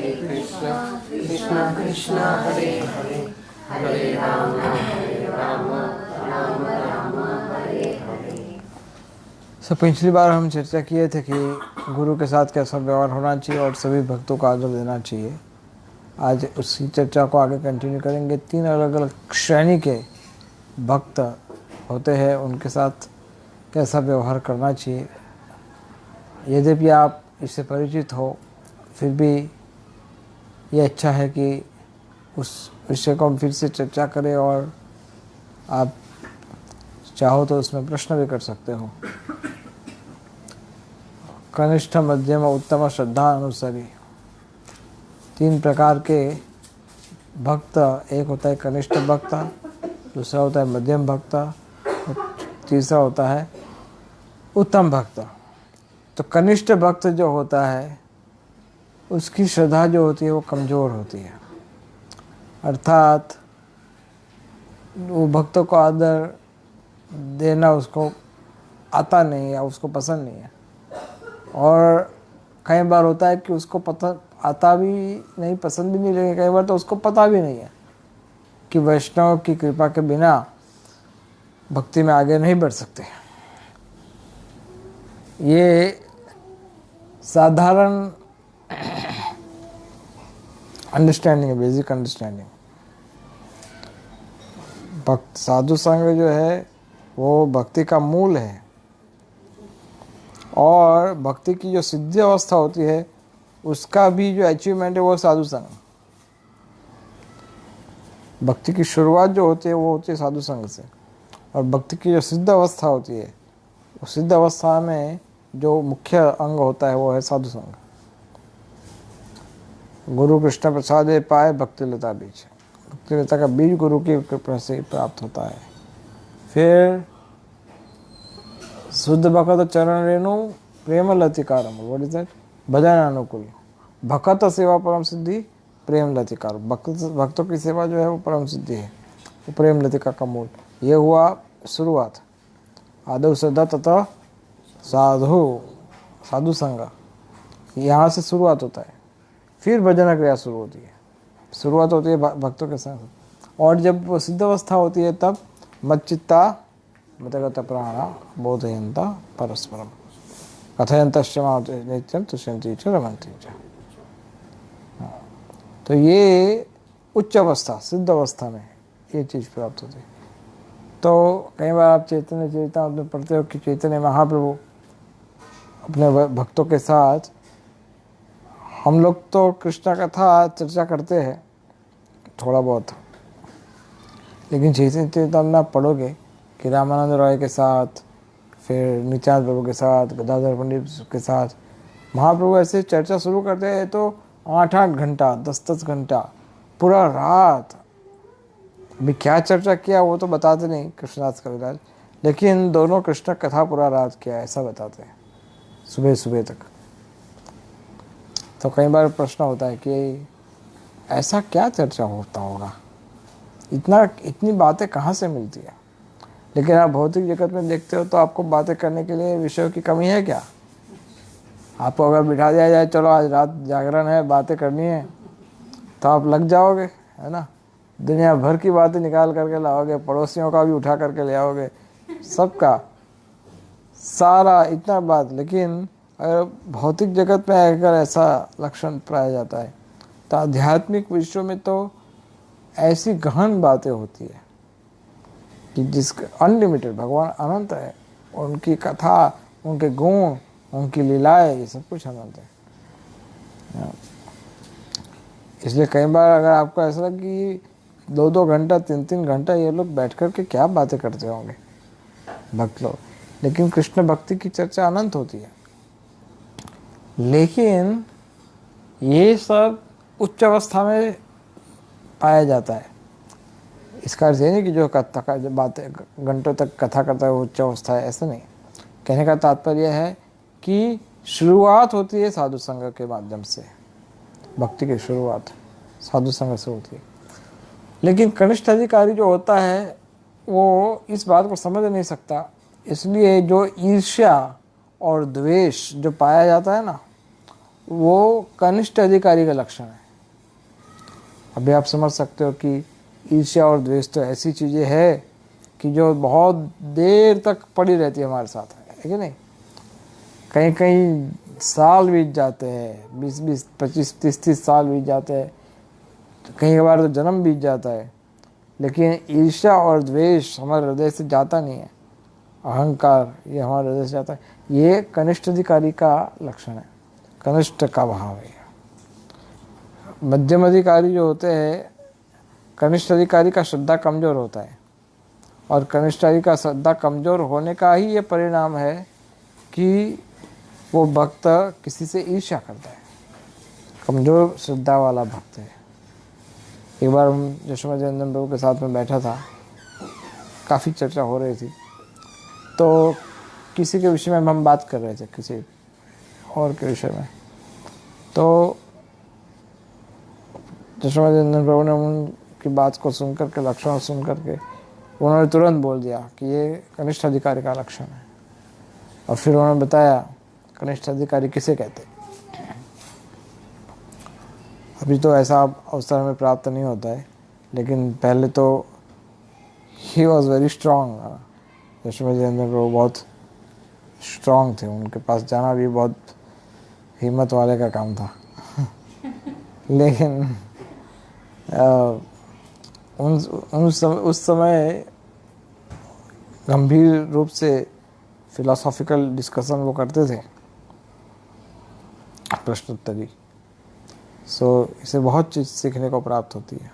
कृष्ण कृष्ण कृष्ण हरे हरे हरे राम राम राम हरे हरे। पिछली बार हम चर्चा किए थे कि गुरु के साथ कैसा व्यवहार होना चाहिए और सभी भक्तों को आदर देना चाहिए। आज उसी चर्चा को आगे कंटिन्यू करेंगे। 3 अलग अलग श्रेणी के भक्त होते हैं, उनके साथ कैसा व्यवहार करना चाहिए। यद्यपि आप इससे परिचित हो, फिर भी ये अच्छा है कि उस विषय को हम फिर से चर्चा करें, और आप चाहो तो उसमें प्रश्न भी कर सकते हो। कनिष्ठ, मध्यम, उत्तम, श्रद्धा, अनुसारी, 3 प्रकार के भक्त। एक होता है कनिष्ठ भक्त, दूसरा होता है मध्यम भक्त, और तीसरा होता है उत्तम भक्त। तो कनिष्ठ भक्त जो होता है उसकी श्रद्धा जो होती है वो कमज़ोर होती है, अर्थात वो भक्तों को आदर देना उसको आता नहीं है, उसको पसंद नहीं है। और कई बार होता है कि उसको पता आता भी नहीं, पसंद भी नहीं, लेकिन कई बार तो उसको पता भी नहीं है कि वैष्णव की कृपा के बिना भक्ति में आगे नहीं बढ़ सकते। ये साधारण अंडरस्टैंडिंग है, बेसिक अंडरस्टैंडिंग। भक्त साधु संग जो है वो भक्ति का मूल है, और भक्ति की जो सिद्धि अवस्था होती है उसका भी जो अचीवमेंट है वो साधु संग। भक्ति की शुरुआत जो होती है वो होती है साधु संग से, और भक्ति की जो सिद्ध अवस्था होती है उस सिद्ध अवस्था में जो मुख्य अंग होता है वो है साधु संग। गुरु कृष्ण प्रसादे पाए भक्ति लता बीज, भक्ति लता का बीज गुरु की कृपा से प्राप्त होता है। फिर शुद्ध भक्त चरण रेणु प्रेम लतिकारम, व्हाट इज दैट? भजन अनुकूल। भक्त सेवा परम सिद्धि, प्रेम लतिकार। भक्तों की सेवा जो है वो परम सिद्धि है, वो प्रेम लतिका का मूल। ये हुआ शुरुआत। आदौ श्रद्धा तथा साधु संग, यहाँ से शुरुआत होता है। फिर भजन क्रिया शुरू होती है, शुरुआत होती है भक्तों के साथ। और जब वो सिद्ध अवस्था होती है तब मच्चित्ता मतगत प्राणा बोधयंता परस्परम कथयंतश्च मां नित्यं तुष्यन्ति च रमन्ति च। तो ये उच्च अवस्था, सिद्ध अवस्था में ये चीज़ प्राप्त होती है। तो कई बार आप चैतन्य चरितामृत में पढ़ते हो कि चैतन्य महाप्रभु अपने भक्तों के साथ, हम लोग तो कृष्ण कथा चर्चा करते हैं थोड़ा बहुत, लेकिन चैतन्य चरितामृत आप पढ़ोगे कि रामानंद रॉय के साथ, फिर नित्यानंद प्रभु के साथ, गदाधर पंडित के साथ महाप्रभु ऐसे चर्चा शुरू करते हैं तो 8-8 घंटा, 10-10 घंटा, पूरा रात। अभी क्या चर्चा किया वो तो बताते नहीं कृष्णदास कविराज, लेकिन दोनों कृष्ण कथा पूरा रात किया ऐसा बताते हैं, सुबह सुबह तक। तो कई बार प्रश्न होता है कि ऐसा क्या चर्चा होता होगा, इतनी बातें कहाँ से मिलती है। लेकिन आप भौतिक जगत में देखते हो तो आपको बातें करने के लिए विषयों की कमी है क्या? आपको अगर बिठा दिया जाए चलो आज रात जागरण है, बातें करनी है, तो आप लग जाओगे, है ना। दुनिया भर की बातें निकाल करके लाओगे, पड़ोसियों का भी उठा करके ले आओगे, सबका सारा इतना बात। लेकिन अगर भौतिक जगत में अगर ऐसा लक्षण पाया जाता है तो आध्यात्मिक विषयों में तो ऐसी गहन बातें होती है कि जिसका अनलिमिटेड, भगवान अनंत है, उनकी कथा, उनके गुण, उनकी लीलाएं, ये सब कुछ अनंत है। इसलिए कई बार अगर आपको ऐसा लगे कि 2-2 घंटा, 3-3 घंटा ये लोग बैठ कर के क्या बातें करते होंगे भक्त लोग, लेकिन कृष्ण भक्ति की चर्चा अनंत होती है। लेकिन ये सब उच्च अवस्था में पाया जाता है। इसका अर्थ ये नहीं कि जो कथा का जो बातें घंटों तक कथा करता है वो उच्च अवस्था है, ऐसा नहीं। कहने का तात्पर्य है कि शुरुआत होती है साधु संग के माध्यम से, भक्ति की शुरुआत साधु संग से होती है। लेकिन कनिष्ठ अधिकारी जो होता है वो इस बात को समझ नहीं सकता, इसलिए जो ईर्ष्या और द्वेष जो पाया जाता है ना, वो कनिष्ठ अधिकारी का लक्षण है। अभी आप समझ सकते हो कि ईर्ष्या और द्वेष तो ऐसी चीज़ें है कि जो बहुत देर तक पड़ी रहती है हमारे साथ, है कि नहीं। कहीं कहीं साल बीत जाते हैं, 20-20, 25-30 साल बीत जाते हैं, कहीं बार तो जन्म बीत जाता है, लेकिन ईर्ष्या और द्वेष हमारे हृदय से जाता नहीं है। अहंकार ये हमारे हृदय से जाता है। ये कनिष्ठ अधिकारी का लक्षण है, कनिष्ठ का भाव है। मध्यम अधिकारी जो होते हैं, कनिष्ठ अधिकारी का श्रद्धा कमज़ोर होता है, और कनिष्ठ अधिकारी का श्रद्धा कमज़ोर होने का ही ये परिणाम है कि वो भक्त किसी से ईर्ष्या करता है। कमज़ोर श्रद्धा वाला भक्त है। एक बार हम यशोमती प्रभु के साथ में बैठा था, काफ़ी चर्चा हो रही थी, तो किसी के विषय में हम बात कर रहे थे, किसी और के विषय में। तो यशोमती प्रभु ने उनकी बात को सुन करके, लक्षण सुन करके उन्होंने तुरंत बोल दिया कि ये कनिष्ठ अधिकारी का लक्षण है। और फिर उन्होंने बताया कनिष्ठ अधिकारी किसे कहते। अभी तो ऐसा अवसर हमें प्राप्त नहीं होता है, लेकिन पहले तो he was very strong. Yashomati Prabhu बहुत स्ट्रॉन्ग थे, उनके पास जाना भी बहुत हिम्मत वाले का काम था। लेकिन उस समय गंभीर रूप से फिलोसॉफिकल डिस्कशन वो करते थे, प्रश्नोत्तरी। इसे बहुत चीज़ सीखने को प्राप्त होती है।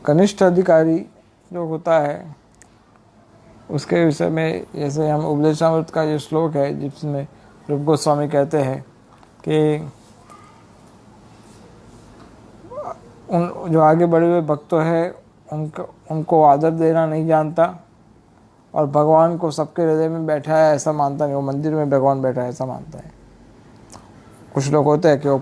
कनिष्ठ अधिकारी जो होता है उसके विषय में, जैसे हम उपदेशामृत का जो श्लोक है जिसमें रूप गोस्वामी कहते हैं कि उन जो आगे बढ़े हुए भक्तों हैं उनको आदर देना नहीं जानता, और भगवान को सबके हृदय में बैठा है ऐसा मानता नहीं। वो मंदिर में भगवान बैठा है ऐसा मानता है। कुछ लोग होते हैं कि वो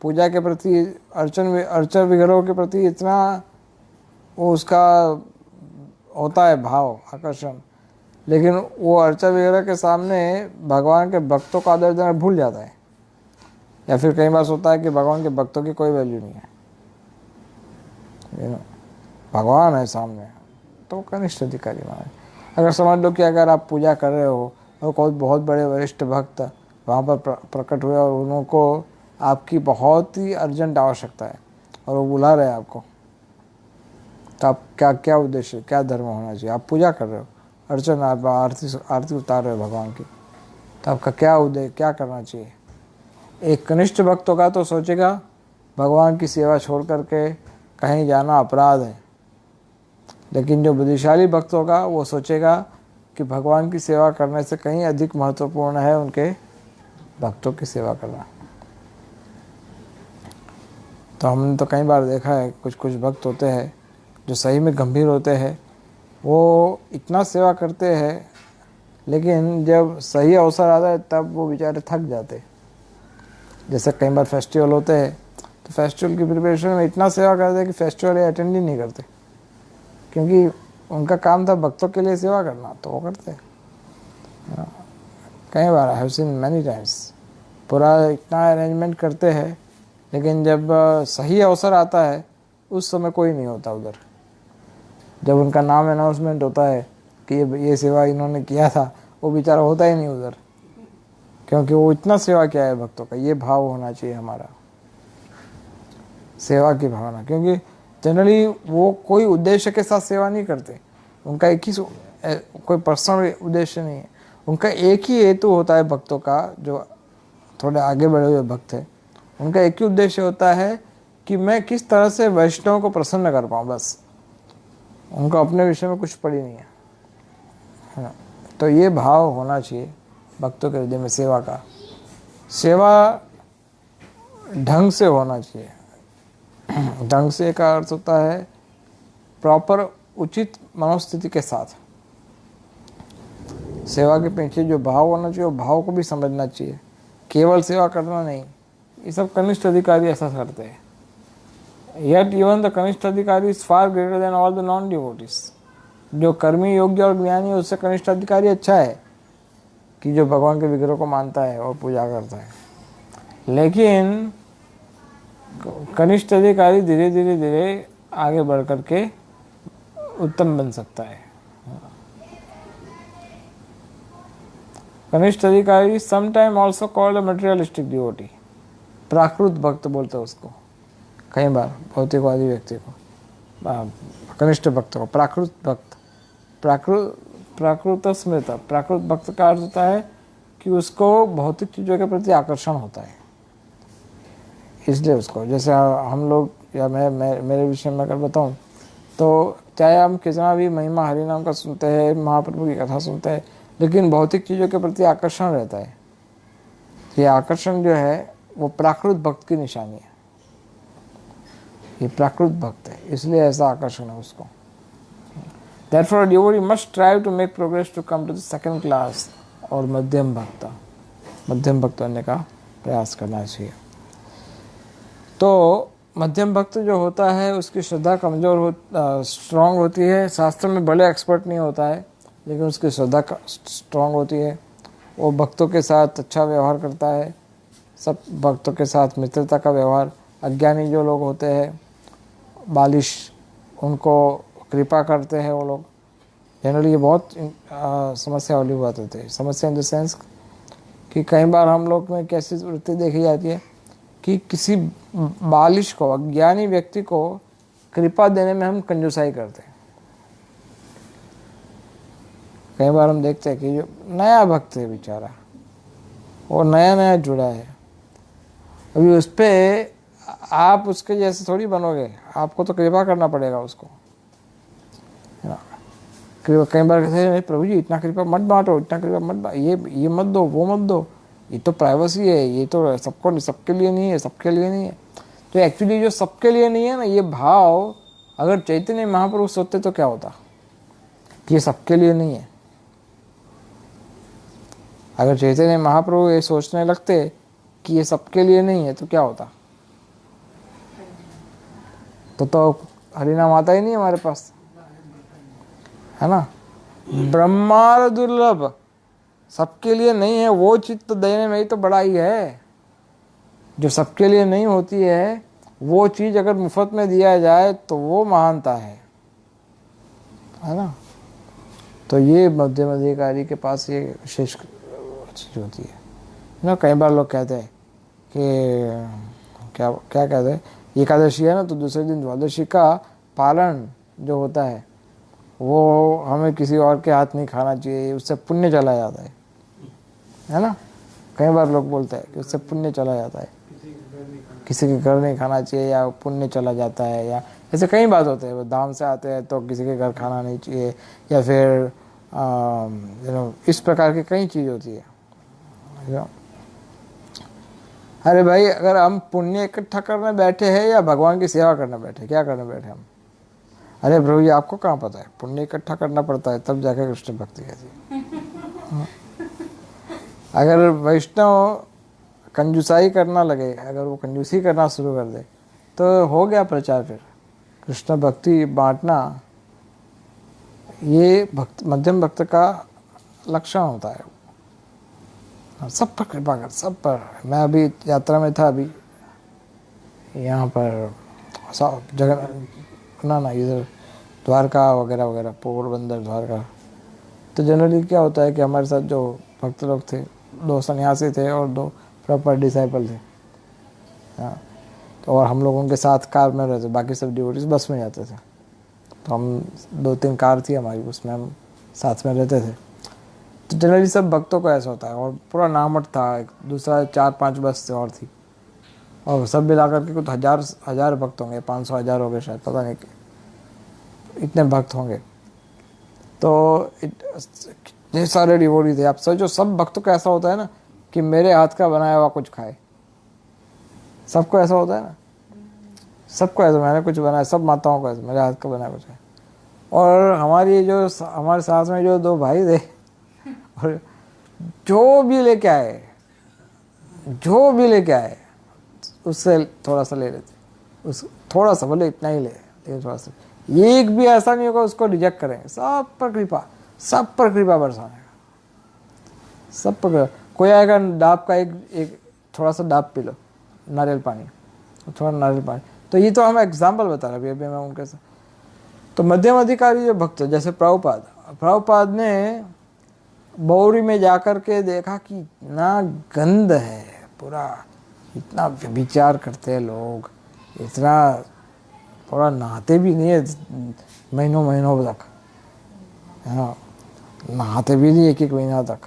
पूजा के प्रति, अर्चन विग्रहों के प्रति इतना वो उसका होता है भाव, आकर्षण, लेकिन वो अर्चन विग्रह के सामने भगवान के भक्तों का आदर देना भूल जाता है। या फिर कई बार होता है कि भगवान के भक्तों की कोई वैल्यू नहीं है, भगवान है सामने, तो कनिष्ठ अधिकारी माने। अगर समझ लो कि अगर आप पूजा कर रहे हो और कोई बहुत बड़े वरिष्ठ भक्त वहाँ पर प्रकट हुए और उनको आपकी बहुत ही अर्जेंट आवश्यकता है और वो बुला रहे हैं आपको, तो आप क्या उद्देश्य, क्या धर्म होना चाहिए? आप पूजा कर रहे हो, अर्चन, आप आरती उतार रहे हो भगवान की, तो आपका क्या उद्देश्य, क्या करना चाहिए? एक कनिष्ठ भक्त होगा तो सोचेगा भगवान की सेवा छोड़ करके कहीं जाना अपराध है, लेकिन जो बुद्धिशाली भक्त होगा वो सोचेगा कि भगवान की सेवा करने से कहीं अधिक महत्वपूर्ण है उनके भक्तों की सेवा करना। तो हमने तो कई बार देखा है कुछ भक्त होते हैं जो सही में गंभीर होते हैं, वो इतना सेवा करते हैं, लेकिन जब सही अवसर आता है तब वो बेचारे थक जाते। जैसे कई बार फेस्टिवल होते हैं तो फेस्टिवल की प्रिपरेशन में इतना सेवा करते हैं कि फेस्टिवल अटेंड ही नहीं करते, क्योंकि उनका काम था भक्तों के लिए सेवा करना, तो वो करते हैं। कई बार I have seen many times, पूरा इतना अरेंजमेंट करते हैं, लेकिन जब सही अवसर आता है उस समय कोई नहीं होता उधर। जब उनका नाम अनाउंसमेंट होता है कि ये सेवा इन्होंने किया था, वो बेचारा होता ही नहीं उधर, क्योंकि वो इतना सेवा किया है भक्तों का। ये भाव होना चाहिए हमारा, सेवा की भावना। क्योंकि जनरली वो कोई उद्देश्य के साथ सेवा नहीं करते, उनका एक ही कोई पर्सनल उद्देश्य नहीं है, उनका एक ही हेतु होता है भक्तों का। जो थोड़े आगे बढ़े हुए भक्त हैं उनका एक ही उद्देश्य होता है कि मैं किस तरह से वैष्णव को प्रसन्न कर पाऊँ, बस। उनको अपने विषय में कुछ पड़ी नहीं है ना। तो ये भाव होना चाहिए भक्तों के हृदय में सेवा का। सेवा ढंग से होना चाहिए। ढंग से का अर्थ होता है प्रॉपर, उचित मनोस्थिति के साथ। सेवा के पीछे जो भाव होना चाहिए वो भाव को भी समझना चाहिए, केवल सेवा करना नहीं। ये सब कनिष्ठ अधिकारी ऐसा करते हैं। Yet even the कनिष्ठ अधिकारी is far greater than all the non-devotees. जो कर्मी योग्य और ज्ञानी है उससे कनिष्ठ अधिकारी अच्छा है, कि जो भगवान के विग्रह को मानता है और पूजा करता है। लेकिन कनिष्ठ अधिकारी धीरे धीरे धीरे आगे बढ़ करके उत्तम बन सकता है। कनिष्ठ अधिकारी sometime also called a materialistic devotee, प्राकृत भक्त बोलते हैं उसको कई बार, भौतिकवादी व्यक्ति को, कनिष्ठ भक्त को प्राकृत भक्त। प्राकृत स्मृत, प्राकृत भक्त का अर्थ होता है कि उसको भौतिक चीज़ों के प्रति आकर्षण होता है, इसलिए उसको, जैसे हम लोग या मैं मेरे विषय में अगर बताऊं तो चाहे हम कितना भी महिमा हरि नाम का सुनते हैं, महाप्रभु की कथा सुनते हैं, लेकिन भौतिक चीज़ों के प्रति आकर्षण रहता है। ये आकर्षण जो है वो प्राकृत भक्त की निशानी है, ये प्राकृत भक्त है, इसलिए ऐसा आकर्षण है उसको। Therefore, a devotee must strive to make progress to come to the second class और मध्यम भक्त बनने का प्रयास करना चाहिए। तो मध्यम भक्त जो होता है उसकी श्रद्धा स्ट्रांग होती है, शास्त्र में भले एक्सपर्ट नहीं होता है लेकिन उसकी श्रद्धा स्ट्रांग होती है। वो भक्तों के साथ अच्छा व्यवहार करता है, सब भक्तों के साथ मित्रता का व्यवहार। अज्ञानी जो लोग होते हैं, बालिश, उनको कृपा करते हैं वो लोग। जनरली ये बहुत समस्या वाली बात होती है। समस्या इन द सेंस कि कई बार हम लोग में कैसी वृत्ति देखी जाती है कि किसी बालिश को, अज्ञानी व्यक्ति को कृपा देने में हम कंजूसाई करते हैं। कई बार हम देखते हैं कि जो नया भक्त है बेचारा, वो नया जुड़ा है, अभी उस पर आप उसके जैसे थोड़ी बनोगे, आपको तो कृपा करना पड़ेगा उसको, है ना। कई बार कहते हैं प्रभु जी इतना कृपा मत बांटो, इतना कृपा मत बांटो, ये मत दो, वो मत दो, ये तो प्राइवेसी है, ये तो सबके लिए नहीं है, सबके लिए नहीं है। तो एक्चुअली जो सबके लिए नहीं है ना, ये भाव अगर चैतन्य महाप्रभु सोचते तो क्या होता कि ये सबके लिए नहीं है। अगर चैतन्य महाप्रभु ये सोचने लगते कि ये सबके लिए नहीं है तो क्या होता, तो हरिनाम आता ही नहीं हमारे पास, है ना। ब्रह्मार दुर्लभ, सबके लिए नहीं है, वो चीज तो देने में ही तो बड़ा ही है। जो सबके लिए नहीं होती है वो चीज अगर मुफ्त में दिया जाए तो वो महानता है ना। तो ये मध्यम अधिकारी के पास ये विशेष चीज होती है ना। कई बार लोग कहते हैं कि क्या कहते हैं, एकादशी है ना तो दूसरे दिन द्वादशी का पालन जो होता है वो हमें किसी और के हाथ नहीं खाना चाहिए, उससे पुण्य चला जाता है ना। कई बार लोग बोलते हैं कि उससे पुण्य चला जाता है, किसी के घर नहीं खाना चाहिए या पुण्य चला जाता है, या ऐसे कई बात होते हैं। वो धाम से आते हैं तो किसी के घर खाना नहीं चाहिए, या फिर इस प्रकार की कई चीज़ होती है। अरे भाई, अगर हम पुण्य इकट्ठा करने बैठे हैं या भगवान की सेवा करने बैठे, क्या करने बैठे हम? अरे प्रभु जी आपको कहाँ पता है, पुण्य इकट्ठा करना पड़ता है तब जाकर कृष्ण भक्ति कहती है। अगर वैष्णव कंजूसाई करना लगे, अगर वो कंजूसी करना शुरू कर दे तो हो गया प्रचार। फिर कृष्ण भक्ति बांटना ये मध्यम भक्त का लक्षण होता है। सब पर कृपा कर, सब पर। मैं अभी यात्रा में था, अभी यहाँ पर जगह ना इधर द्वारका वगैरह वगैरह, पोरबंदर, द्वारका। तो जनरली क्या होता है कि हमारे साथ जो भक्त लोग थे, 2 सन्यासी थे और 2 प्रॉपर डिसाइपल थे, हाँ। तो और हम लोग उनके साथ कार में रहते, बाकी सब डिवोटीज बस में जाते थे। तो हम 2-3 कार थी हमारी, उसमें हम साथ में रहते थे। तो जनरली सब भक्तों को ऐसा होता है, और पूरा नामट था। एक दूसरा 4-5 बस से और थी, और सब मिलाकर के कुछ हजार भक्त होंगे, 500-1000 हो गए शायद, पता नहीं इतने भक्त होंगे। तो इतने सारे डिवोटी थे। आप सोचो, सब भक्तों का ऐसा होता है ना कि मेरे हाथ का बनाया हुआ कुछ खाए। सबको ऐसा होता है ना, सबको ऐसा, मैंने कुछ बनाया, सब माताओं को ऐसा मेरे हाथ का बनाया कुछ है। और हमारे साथ में जो 2 भाई थे, और जो भी लेके आए उससे थोड़ा सा ले लेते, उस थोड़ा सा, बोले इतना ही ले, लेकिन थोड़ा सा। एक भी ऐसा नहीं होगा उसको रिजेक्ट करेंगे, सब पर कृपा बरसाने का, सब पर। कोई आएगा डाब का एक थोड़ा सा डाब पी लो, नारियल पानी, थोड़ा नारियल पानी। तो ये तो हम एग्जाम्पल बता रहे अभी मैं उनके साथ। तो मध्यम अधिकारी जो भक्त जैसे प्रभुपाद ने बौरी में जाकर के देखा कि इतना गंद है पूरा, इतना विचार करते हैं लोग, इतना थोड़ा नहाते भी नहीं है महीनों तक, हाँ नहाते भी नहीं एक महीना तक,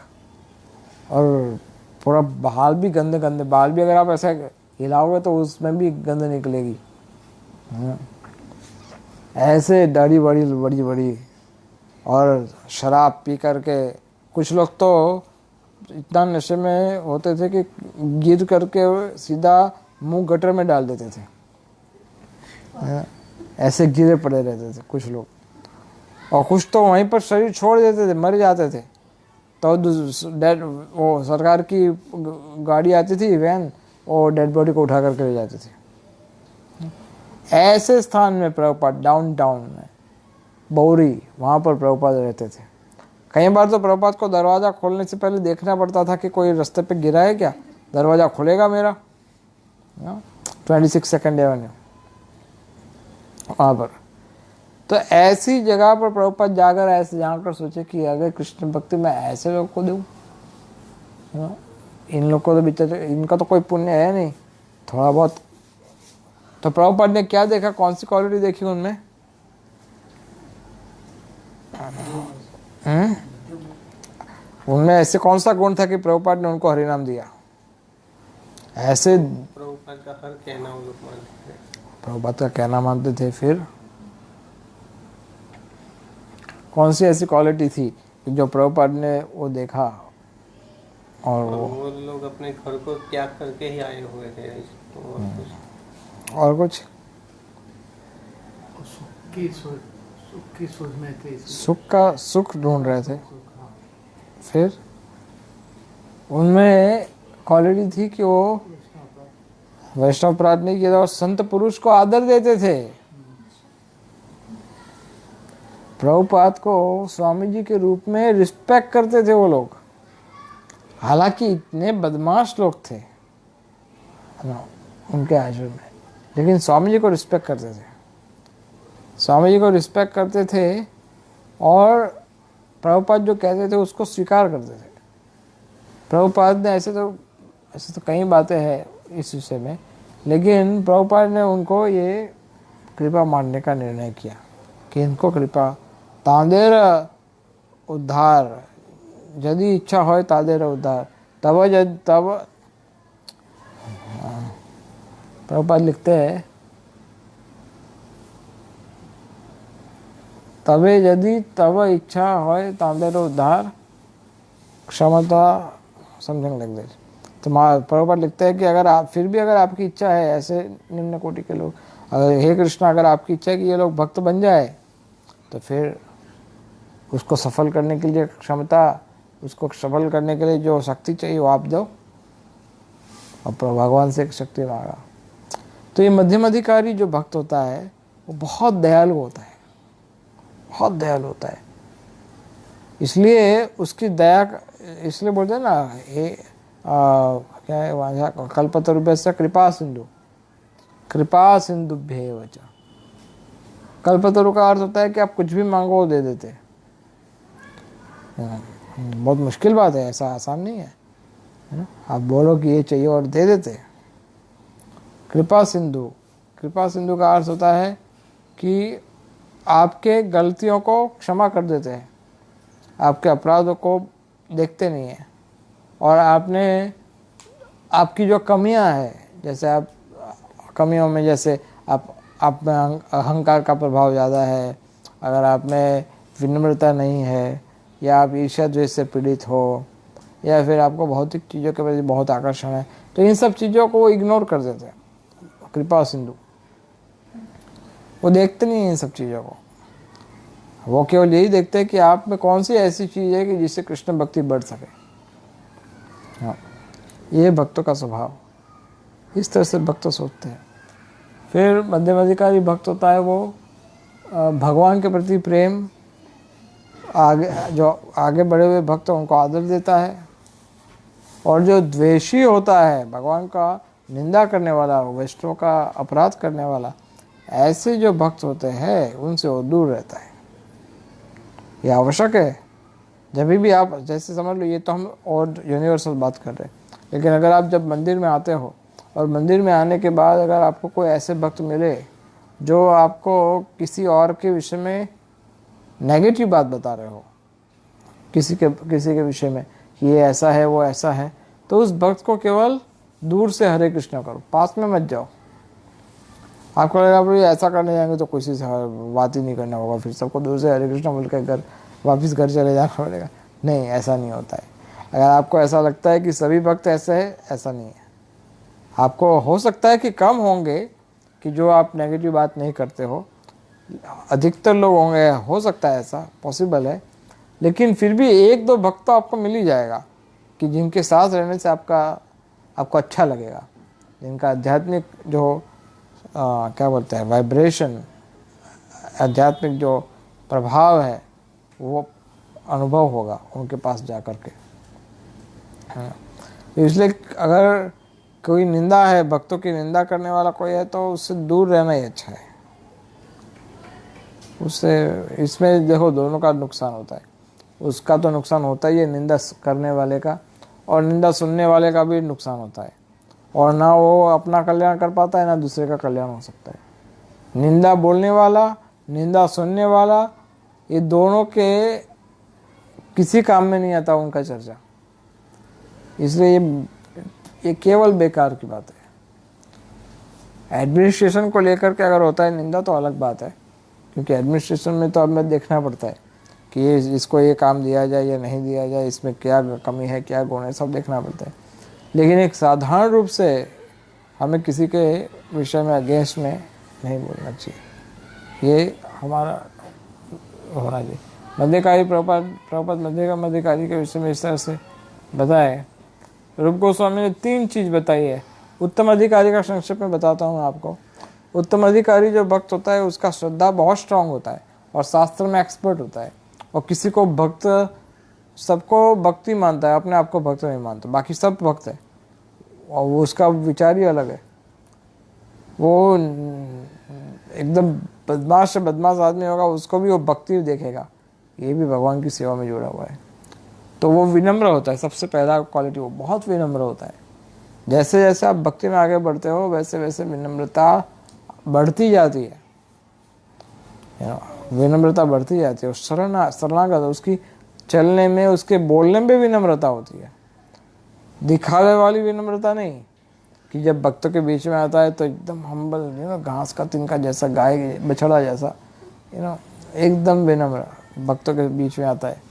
और पूरा बाल भी गंदे बाल भी अगर आप ऐसे हिलाओगे तो उसमें भी गंद निकलेगी। हाँ। ऐसे दाढ़ी बड़ी और शराब पी करके कुछ लोग तो इतना नशे में होते थे कि गिर करके सीधा मुंह गटर में डाल देते थे, ऐसे गिरे पड़े रहते थे कुछ लोग, और कुछ तो वहीं पर शरीर छोड़ देते थे, मर जाते थे। तो वो सरकार की गाड़ी आती थी, वैन, और डेड बॉडी को उठा करके ले जाती थी। ऐसे स्थान में प्रभुपाद डाउनटाउन में बौरी, वहाँ पर प्रभुपाद रहते थे। कई बार तो प्रभुपाद को दरवाज़ा खोलने से पहले देखना पड़ता था कि कोई रास्ते पे गिरा है क्या, दरवाज़ा खुलेगा मेरा, 26 सेकंड एवेन्यू वहाँ पर। तो ऐसी जगह पर प्रभुपाद जाकर ऐसे जाकर सोचे कि अगर कृष्ण भक्ति मैं ऐसे लोग को दूँ, इन लोग को तो बेचारे, इनका तो कोई पुण्य है नहीं थोड़ा बहुत। तो प्रभुपाद ने क्या देखा, कौन सी क्वालिटी देखी उनमें? उनमें ऐसे कौन सा गुण था कि प्रभुपाद ने उनको हरिनाम दिया? ऐसे प्रभुपाद का हर कहना वो लोग मानते थे, प्रभुपाद का कहना मानते थे। फिर कौन सी ऐसी क्वालिटी थी जो प्रभुपाद ने वो देखा और वो लोग अपने घर को त्याग करके ही आए हुए थे, और कुछ सुख की सोच में थे, सुख ढूंढ रहे थे। फिर उनमें क्वालिटी थी कि वो वैष्णव अपराध नहीं किया था और संत पुरुष को आदर देते थे। प्रभुपाद को स्वामी जी के रूप में रिस्पेक्ट करते थे वो लोग, हालांकि इतने बदमाश लोग थे उनके आश्रम में, लेकिन स्वामी जी को रिस्पेक्ट करते थे, स्वामी जी को रिस्पेक्ट करते थे, और प्रभुपाद जो कहते थे उसको स्वीकार करते थे। प्रभुपाद ने ऐसे तो कई बातें हैं इस विषय में, लेकिन प्रभुपाद ने उनको ये कृपा मानने का निर्णय किया कि इनको कृपा तांदेर उद्धार, यदि इच्छा हो तांदेर उद्धार, तब प्रभुपाद लिखते हैं तबे यदि तब इच्छा हो तांदेर उद्धार क्षमता समथिंग लाइक दैट। तो प्रभुपाद लिखते हैं कि अगर आपकी इच्छा है, ऐसे निम्न कोटि के लोग, अगर हे कृष्ण अगर आपकी इच्छा है कि ये लोग भक्त बन जाए, तो फिर उसको सफल करने के लिए क्षमता, उसको सफल करने के लिए जो शक्ति चाहिए वो आप दो। और भगवान से एक शक्ति मांगा। तो ये मध्यम अधिकारी जो भक्त होता है वो बहुत दयालु होता है, बहुत दयालु होता है। इसलिए उसकी दया, इसलिए बोलते हैं ना, ये क्या है वहाँ कल्पतरुभ्यश्च कृपा सिंधुभ्येव च। कल्पतरु का अर्थ होता है कि आप कुछ भी मांगो वो दे देते। बहुत मुश्किल बात है, ऐसा आसान नहीं है ना। आप बोलो कि ये चाहिए और दे देते। कृपा सिंधु का अर्थ होता है कि आपके गलतियों को क्षमा कर देते हैं, आपके अपराधों को देखते नहीं हैं, और आपकी जो कमियां हैं, जैसे आप कमियों में, जैसे आप में अहंकार का प्रभाव ज़्यादा है, अगर आप में विनम्रता नहीं है, या आप ईर्ष्या द्वेष से पीड़ित हो, या फिर आपको भौतिक चीज़ों के प्रति बहुत आकर्षण है, तो इन सब चीज़ों को वो इग्नोर कर देते हैं। कृपा सिंधु वो देखते नहीं हैं इन सब चीज़ों को, वो केवल यही देखते हैं कि आप में कौन सी ऐसी चीज़ है कि जिससे कृष्ण भक्ति बढ़ सके। हाँ, ये भक्तों का स्वभाव, इस तरह से भक्त सोचते हैं। फिर मध्यम अधिकारी भक्त होता है, वो भगवान के प्रति प्रेम, जो आगे बढ़े हुए भक्त उनको आदर देता है, और जो द्वेषी होता है, भगवान का निंदा करने वाला, वैष्णव का अपराध करने वाला, ऐसे जो भक्त होते हैं उनसे वो दूर रहता है। ये आवश्यक है। जब भी आप, जैसे समझ लो, ये तो हम और यूनिवर्सल बात कर रहे हैं, लेकिन अगर आप जब मंदिर में आते हो और मंदिर में आने के बाद अगर आपको कोई ऐसे भक्त मिले जो आपको किसी और के विषय में नेगेटिव बात बता रहे हो, किसी के विषय में कि ये ऐसा है, वो ऐसा है, तो उस भक्त को केवल दूर से हरे कृष्णा करो, पास में मत जाओ। आपको लगेगा आप ऐसा करने जाएंगे तो किसी से बात ही नहीं करना होगा, फिर सबको दूर से हरे कृष्णा बोल के वापस घर चले जाना पड़ेगा। नहीं, ऐसा नहीं होता है। अगर आपको ऐसा लगता है कि सभी भक्त ऐसे हैं, ऐसा नहीं है। आपको हो सकता है कि कम होंगे कि जो आप नेगेटिव बात नहीं करते हो, अधिकतर लोग होंगे, हो सकता है, ऐसा पॉसिबल है, लेकिन फिर भी एक दो भक्त तो आपको मिल ही जाएगा कि जिनके साथ रहने से आपको अच्छा लगेगा, जिनका आध्यात्मिक जो क्या बोलते हैं वाइब्रेशन, आध्यात्मिक जो प्रभाव है वो अनुभव होगा उनके पास जा कर के। हाँ, इसलिए अगर कोई निंदा है, भक्तों की निंदा करने वाला कोई है, तो उससे दूर रहना ही अच्छा है। उससे, इसमें देखो दोनों का नुकसान होता है। उसका तो नुकसान होता ही है, निंदा करने वाले का, और निंदा सुनने वाले का भी नुकसान होता है। और ना वो अपना कल्याण कर पाता है, ना दूसरे का कल्याण हो सकता है। निंदा बोलने वाला, निंदा सुनने वाला, ये दोनों के किसी काम में नहीं आता उनका चर्चा। इसलिए ये केवल बेकार की बात है। एडमिनिस्ट्रेशन को लेकर के अगर होता है निंदा तो अलग बात है, क्योंकि एडमिनिस्ट्रेशन में तो हमें देखना पड़ता है कि इसको ये काम दिया जाए या नहीं दिया जाए, इसमें क्या कमी है, क्या गुण है, सब देखना पड़ता है। लेकिन एक साधारण रूप से हमें किसी के विषय में अगेंस्ट में नहीं बोलना चाहिए। ये हमारा होना चाहिए। मध्यकारी प्रभुपाद मध्यकारी के विषय में इस तरह से बताए। रूप गोस्वामी ने 3 चीज़ बताई है। उत्तम अधिकारी का संक्षेप में बताता हूँ आपको। उत्तम अधिकारी जो भक्त होता है उसका श्रद्धा बहुत स्ट्रांग होता है और शास्त्र में एक्सपर्ट होता है, और किसी को भक्त, सबको भक्ति मानता है, अपने आप को भक्त नहीं मानता, बाकी सब भक्त है, और वो उसका विचार ही अलग है। वो एकदम बदमाश से बदमाश आदमी होगा, उसको भी वो भक्ति देखेगा, ये भी भगवान की सेवा में जुड़ा हुआ है। तो वो विनम्र होता है, सबसे पहला क्वालिटी वो बहुत विनम्र होता है। जैसे जैसे आप भक्ति में आगे बढ़ते हो वैसे वैसे विनम्रता बढ़ती जाती है, विनम्रता बढ़ती जाती है। और शरणागत, उसकी चलने में, उसके बोलने में भी विनम्रता होती है, दिखावे वाली विनम्रता नहीं कि जब भक्तों के बीच में आता है तो एकदम हम्बल, घास का तिनका जैसा, गाय बछड़ा जैसा, एकदम विनम्र भक्तों के बीच में आता है।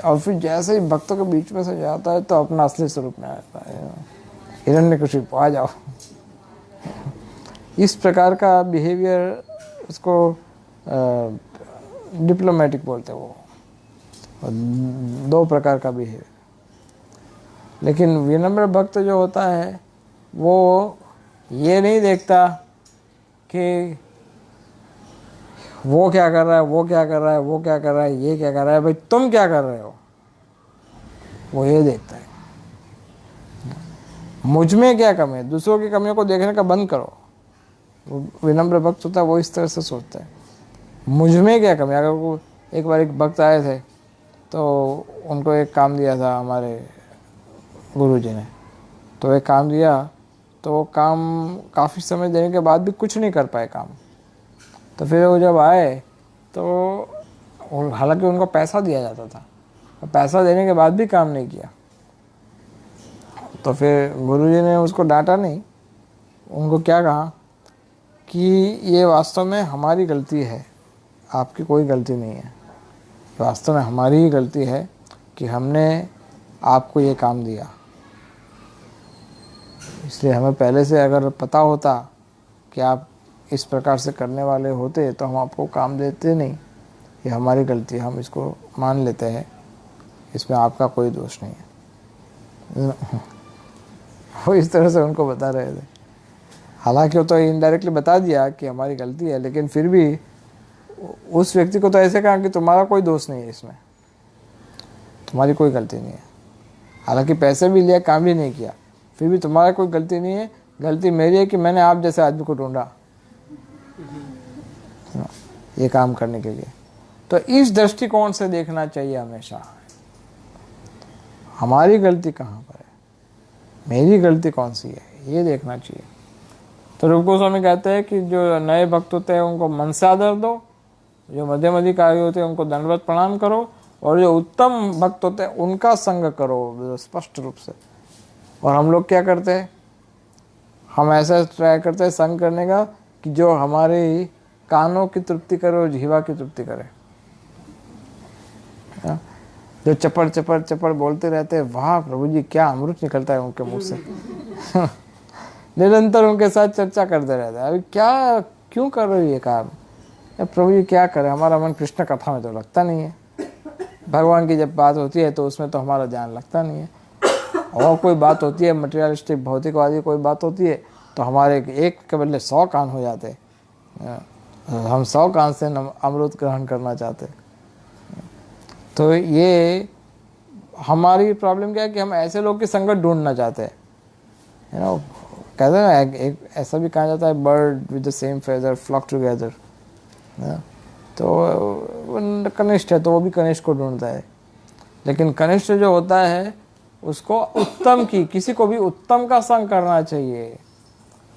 और फिर जैसे ही भक्तों के बीच में से जाता है तो अपना असली स्वरूप में आता है, हिरण्यकशिपु आ जाओ। इस प्रकार का बिहेवियर उसको डिप्लोमेटिक बोलते हैं। वो 2 प्रकार का बिहेवियर। लेकिन विनम्र भक्त जो होता है वो ये नहीं देखता कि वो क्या कर रहा है, वो क्या कर रहा है, वो क्या कर रहा है, ये क्या कर रहा है, भाई तुम क्या कर रहे हो, वो ये देखता है मुझ में क्या कमी है। दूसरों की कमियों को देखने का बंद करो। विनम्र भक्त होता है वो इस तरह से सोचता है, मुझ में क्या कमी है। अगर वो एक बार एक भक्त आए थे तो उनको एक काम दिया था हमारे गुरुजी ने, तो एक काम दिया तो वो काम काफ़ी समय देने के बाद भी कुछ नहीं कर पाए काम। तो फिर वो जब आए तो हालांकि उनको पैसा दिया जाता था, पैसा देने के बाद भी काम नहीं किया। तो फिर गुरुजी ने उसको डांटा नहीं, उनको क्या कहा कि ये वास्तव में हमारी गलती है, आपकी कोई गलती नहीं है, वास्तव में हमारी ही गलती है कि हमने आपको ये काम दिया। इसलिए हमें पहले से अगर पता होता कि आप इस प्रकार से करने वाले होते तो हम आपको काम देते नहीं। ये हमारी गलती है, हम इसको मान लेते हैं, इसमें आपका कोई दोष नहीं है। वो इस तरह से उनको बता रहे थे। हालांकि वो तो इनडायरेक्टली बता दिया कि हमारी गलती है, लेकिन फिर भी उस व्यक्ति को तो ऐसे कहा कि तुम्हारा कोई दोष नहीं है इसमें, तुम्हारी कोई गलती नहीं है, हालांकि पैसे भी लिया, काम भी नहीं किया, फिर भी तुम्हारा कोई गलती नहीं है, गलती मेरी है कि मैंने आप जैसे आदमी को ढूंढा ये काम करने के लिए। तो इस दृष्टिकोण से देखना चाहिए हमेशा, हमारी गलती कहाँ पर है, मेरी गलती कौन सी है, ये देखना चाहिए। तो रूप गोस्वामी कहते हैं कि जो नए भक्त होते हैं उनको मन से आदर दो, जो मध्यम अधिकारी होते हैं उनको दंडवत प्रणाम करो, और जो उत्तम भक्त होते हैं उनका संग करो स्पष्ट रूप से। और हम लोग क्या करते हैं, हम ऐसा ट्राई करते हैं संग करने का कि जो हमारे कानों की तृप्ति करे और जीवा की तृप्ति करे। जो चपड़ चपड़ चपड़ बोलते रहते हैं, वाह प्रभु जी क्या अमृत निकलता है उनके मुंह से निरंतर उनके साथ चर्चा करते रहते हैं, अभी क्या क्यों कर रहे हो ये काम, प्रभु जी क्या करे, हमारा मन कृष्ण कथा में तो लगता नहीं है, भगवान की जब बात होती है तो उसमें तो हमारा ध्यान लगता नहीं है, और कोई बात होती है मटेरियलिस्टिक भौतिकवादी कोई बात होती है तो हमारे एक के बदले 100 कान हो जाते हैं, हम 100 कान से अमृत ग्रहण करना चाहते। तो ये हमारी प्रॉब्लम क्या है कि हम ऐसे लोग की संगत ढूंढना चाहते हैं, यू नो, कहते हैं ना एक ऐसा भी कहा जाता है, bird with the same feather flock together. तो कनिष्ठ है तो वो भी कनिष्ठ को ढूंढता है, लेकिन कनिष्ठ जो होता है उसको उत्तम की, किसी को भी उत्तम का संग करना चाहिए।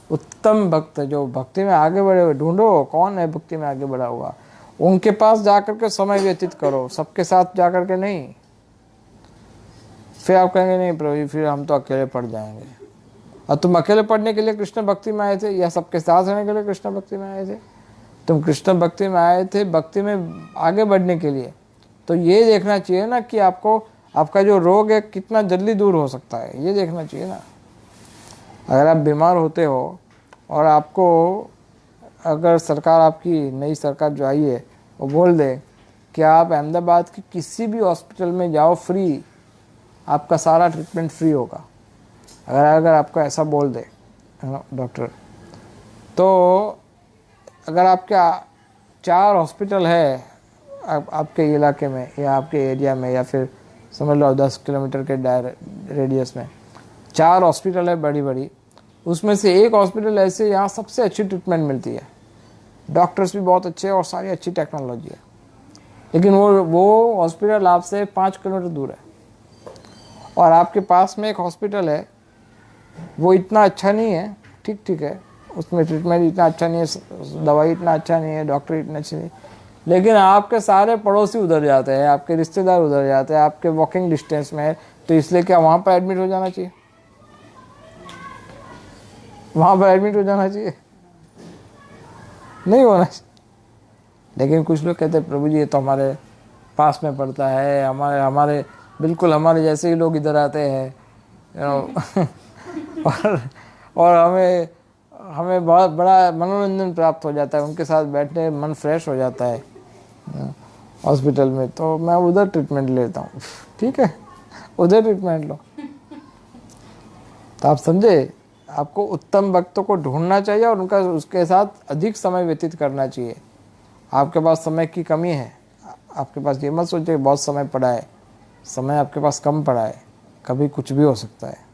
उत्तम भक्त जो भक्ति में आगे बढ़े हुए ढूंढो, कौन है भक्ति में आगे बढ़ा हुआ, उनके पास जाकर के समय व्यतीत करो, सबके साथ जाकर के नहीं। फिर आप कहेंगे नहीं प्रभु फिर हम तो अकेले पड़ जाएंगे, और तुम अकेले पढ़ने के लिए कृष्ण भक्ति में आए थे या सबके साथ रहने के लिए कृष्ण भक्ति में आए थे? तुम कृष्ण भक्ति में आए थे भक्ति में आगे बढ़ने के लिए, तो ये देखना चाहिए ना कि आपको आपका जो रोग है कितना जल्दी दूर हो सकता है, ये देखना चाहिए ना। अगर आप बीमार होते हो और आपको अगर सरकार, आपकी नई सरकार जो आई है वो बोल दे कि आप अहमदाबाद की किसी भी हॉस्पिटल में जाओ फ्री, आपका सारा ट्रीटमेंट फ्री होगा, अगर आपको ऐसा बोल दे डॉक्टर, तो अगर आपके 4 हॉस्पिटल है आपके इलाके में या आपके एरिया में, या फिर समझ लो 10 किलोमीटर के रेडियस में 4 हॉस्पिटल है बड़ी बड़ी, उसमें से एक हॉस्पिटल ऐसे यहाँ सबसे अच्छी ट्रीटमेंट मिलती है, डॉक्टर्स भी बहुत अच्छे हैं और सारी अच्छी टेक्नोलॉजी है, लेकिन वो हॉस्पिटल आपसे 5 किलोमीटर दूर है। और आपके पास में एक हॉस्पिटल है वो इतना अच्छा नहीं है, ठीक ठीक है, उसमें ट्रीटमेंट इतना अच्छा नहीं है, दवाई इतना अच्छा नहीं है, डॉक्टर इतने अच्छे नहीं, लेकिन आपके सारे पड़ोसी उधर जाते हैं, आपके रिश्तेदार उधर जाते हैं, आपके वॉकिंग डिस्टेंस में है, तो इसलिए क्या वहाँ पर एडमिट हो जाना चाहिए? वहाँ पर एडमिट हो जाना चाहिए? नहीं होना चाहिए। लेकिन कुछ लोग कहते हैं प्रभु जी ये तो हमारे पास में पड़ता है, हमारे बिल्कुल हमारे जैसे ही लोग इधर आते हैं, यू नो और हमें बहुत बड़ा मनोरंजन प्राप्त हो जाता है, उनके साथ बैठने मन फ्रेश हो जाता है हॉस्पिटल में, तो मैं उधर ट्रीटमेंट लेता हूँ। ठीक है, उधर ट्रीटमेंट लो। तो आप समझे, आपको उत्तम भक्तों को ढूंढना चाहिए और उनका उसके साथ अधिक समय व्यतीत करना चाहिए। आपके पास समय की कमी है, आपके पास ये मत सोचिए बहुत समय पड़ा है, समय आपके पास कम पड़ा है, कभी कुछ भी हो सकता है।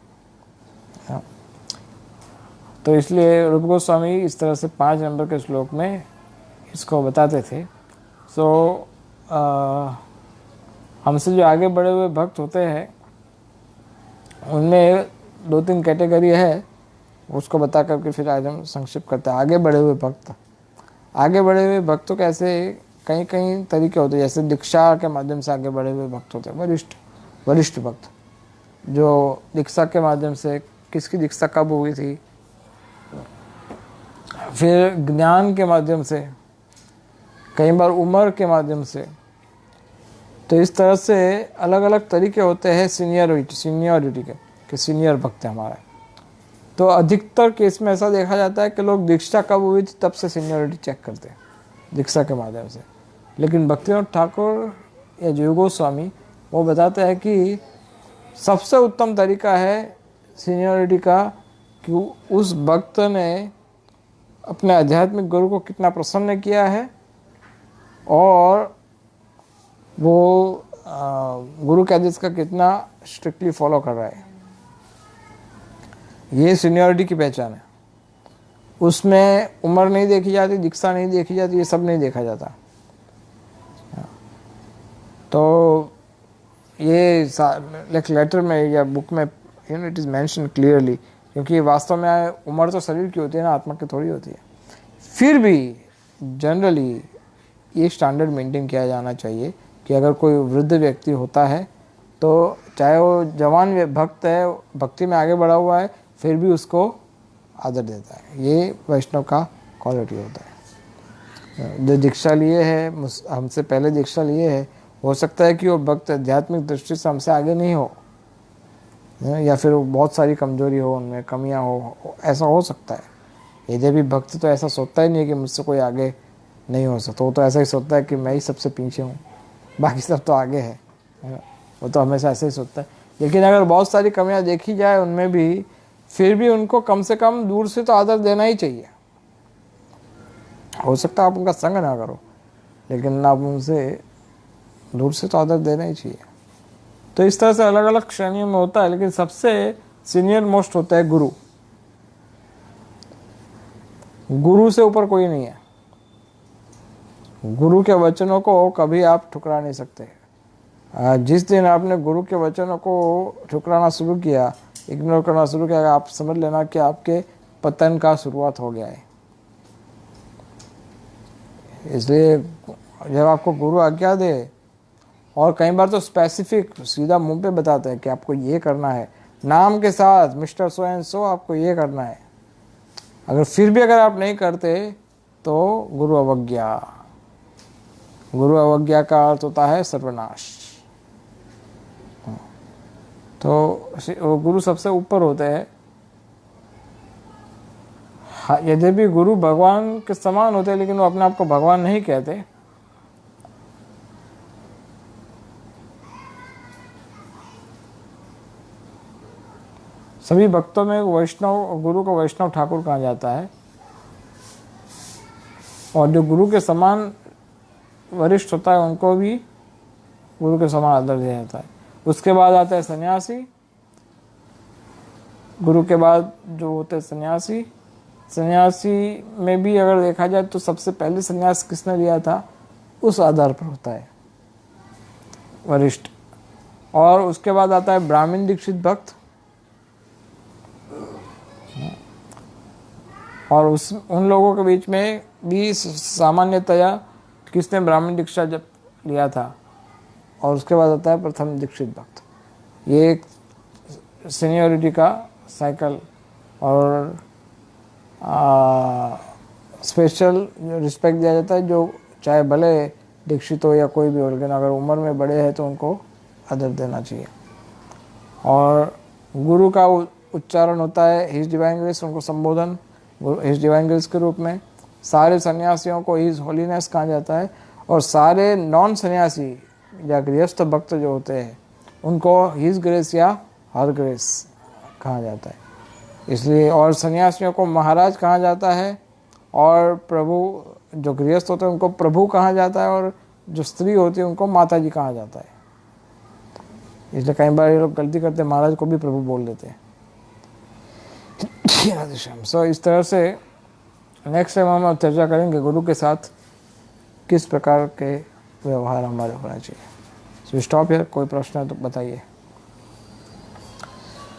तो इसलिए रूप गोस्वामी इस तरह से 5 नंबर के श्लोक में इसको बताते थे। सो हमसे जो आगे बढ़े हुए भक्त होते हैं उनमें 2-3 कैटेगरी है, उसको बता करके फिर आज हम संक्षिप्त करते हैं। आगे बढ़े हुए भक्त, आगे बढ़े हुए भक्तों के ऐसे कई कई तरीके होते हैं, जैसे दीक्षा के माध्यम से आगे बढ़े हुए भक्त होते हैं, वरिष्ठ भक्त, जो दीक्षा के माध्यम से, किसकी दीक्षा कब हुई थी, फिर ज्ञान के माध्यम से, कई बार उम्र के माध्यम से, तो इस तरह से अलग अलग तरीके होते हैं सीनियरिटी के, कि सीनियर भक्त है हमारा। तो अधिकतर केस में ऐसा देखा जाता है कि लोग दीक्षा कब हुई थी तब से सीनियरिटी चेक करते हैं दीक्षा के माध्यम से। लेकिन भक्तिनाथ ठाकुर या जीव गोस्वामी वो बताते हैं कि सबसे उत्तम तरीका है सीनियरिटी का कि उस भक्त ने अपने आध्यात्मिक गुरु को कितना प्रसन्न किया है और वो गुरु के आदेश का कितना स्ट्रिक्टली फॉलो कर रहा है। ये सीनियरिटी की पहचान है। उसमें उम्र नहीं देखी जाती, दीक्षा नहीं देखी जाती, ये सब नहीं देखा जाता। तो ये लेटर में या बुक में इट इज़ मेंशन क्लियरली, क्योंकि वास्तव में उम्र तो शरीर की होती है ना, आत्मा की थोड़ी होती है। फिर भी जनरली ये स्टैंडर्ड मेंटेन किया जाना चाहिए कि अगर कोई वृद्ध व्यक्ति होता है तो चाहे वो जवान भक्त है, भक्ति में आगे बढ़ा हुआ है, फिर भी उसको आदर देता है। ये वैष्णव का क्वालिटी होता है। जो दीक्षा लिए है, हमसे पहले दीक्षा लिए है, हो सकता है कि वो भक्त आध्यात्मिक दृष्टि से हमसे आगे नहीं हो, या फिर बहुत सारी कमजोरी हो, उनमें कमियां हो, ऐसा हो सकता है। यद्यपि भक्त तो ऐसा सोचता ही नहीं है कि मुझसे कोई आगे नहीं हो सकता। वो तो ऐसा ही सोचता है कि मैं ही सबसे पीछे हूँ, बाकी सब तो आगे है। वो तो हमेशा ऐसे ही सोचता है। लेकिन अगर बहुत सारी कमियां देखी जाए उनमें भी, फिर भी उनको कम से कम दूर से तो आदर देना ही चाहिए। हो सकता है आप उनका संग ना करो, लेकिन आप उनसे दूर से तो आदर देना ही चाहिए। तो इस तरह से अलग अलग श्रेणियों में होता है, लेकिन सबसे सीनियर मोस्ट होता है गुरु। गुरु से ऊपर कोई नहीं है। गुरु के वचनों को कभी आप ठुकरा नहीं सकते। जिस दिन आपने गुरु के वचनों को ठुकराना शुरू किया, इग्नोर करना शुरू किया, आप समझ लेना कि आपके पतन का शुरुआत हो गया है। इसलिए जब आपको गुरु आज्ञा दे, और कई बार तो स्पेसिफिक सीधा मुंह पे बताते हैं कि आपको ये करना है, नाम के साथ, मिस्टर सो एंड सो आपको ये करना है। अगर फिर भी अगर आप नहीं करते तो गुरु अवज्ञा। गुरु अवज्ञा का अर्थ होता है सर्वनाश। तो गुरु सबसे ऊपर होते हैं। यद्यपि गुरु भगवान के समान होते हैं, लेकिन वो अपने आप को भगवान नहीं कहते। सभी भक्तों में वैष्णव, गुरु को वैष्णव ठाकुर कहा जाता है, और जो गुरु के समान वरिष्ठ होता है उनको भी गुरु के समान आदर दिया जाता है। उसके बाद आता है सन्यासी। गुरु के बाद जो होते हैं सन्यासी, सन्यासी में भी अगर देखा जाए तो सबसे पहले सन्यास किसने लिया था, उस आधार पर होता है वरिष्ठ। और उसके बाद आता है ब्राह्मण दीक्षित भक्त, और उन लोगों के बीच में भी सामान्यतया किसने ब्राह्मण दीक्षा जब लिया था। और उसके बाद आता है प्रथम दीक्षित भक्त। ये एक सीनियरिटी का साइकिल, और स्पेशल रिस्पेक्ट दिया जाता है, जो चाहे भले दीक्षित हो या कोई भी हो, लेकिन अगर उम्र में बड़े हैं तो उनको आदर देना चाहिए। और गुरु का उच्चारण होता है हिज डिवाइन ग्रेस, उनको संबोधन हिज डिवाइन ग्रेस के रूप में। सारे सन्यासियों को हिज होलीनेस कहा जाता है, और सारे नॉन सन्यासी या गृहस्थ भक्त जो होते हैं उनको हिज ग्रेस या हर ग्रेस कहा जाता है। इसलिए, और सन्यासियों को महाराज कहा जाता है, और प्रभु जो गृहस्थ होते हैं उनको प्रभु कहा जाता है, और जो स्त्री होती है उनको माता जी कहा जाता है। इसलिए कई बार ये लोग गलती करते हैं, महाराज को भी प्रभु बोल देते हैं। सो इस तरह से नेक्स्ट टाइम हम चर्चा करेंगे गुरु के साथ किस प्रकार के व्यवहार हमारे होना चाहिए। So stop here. कोई प्रश्न है तो बताइए।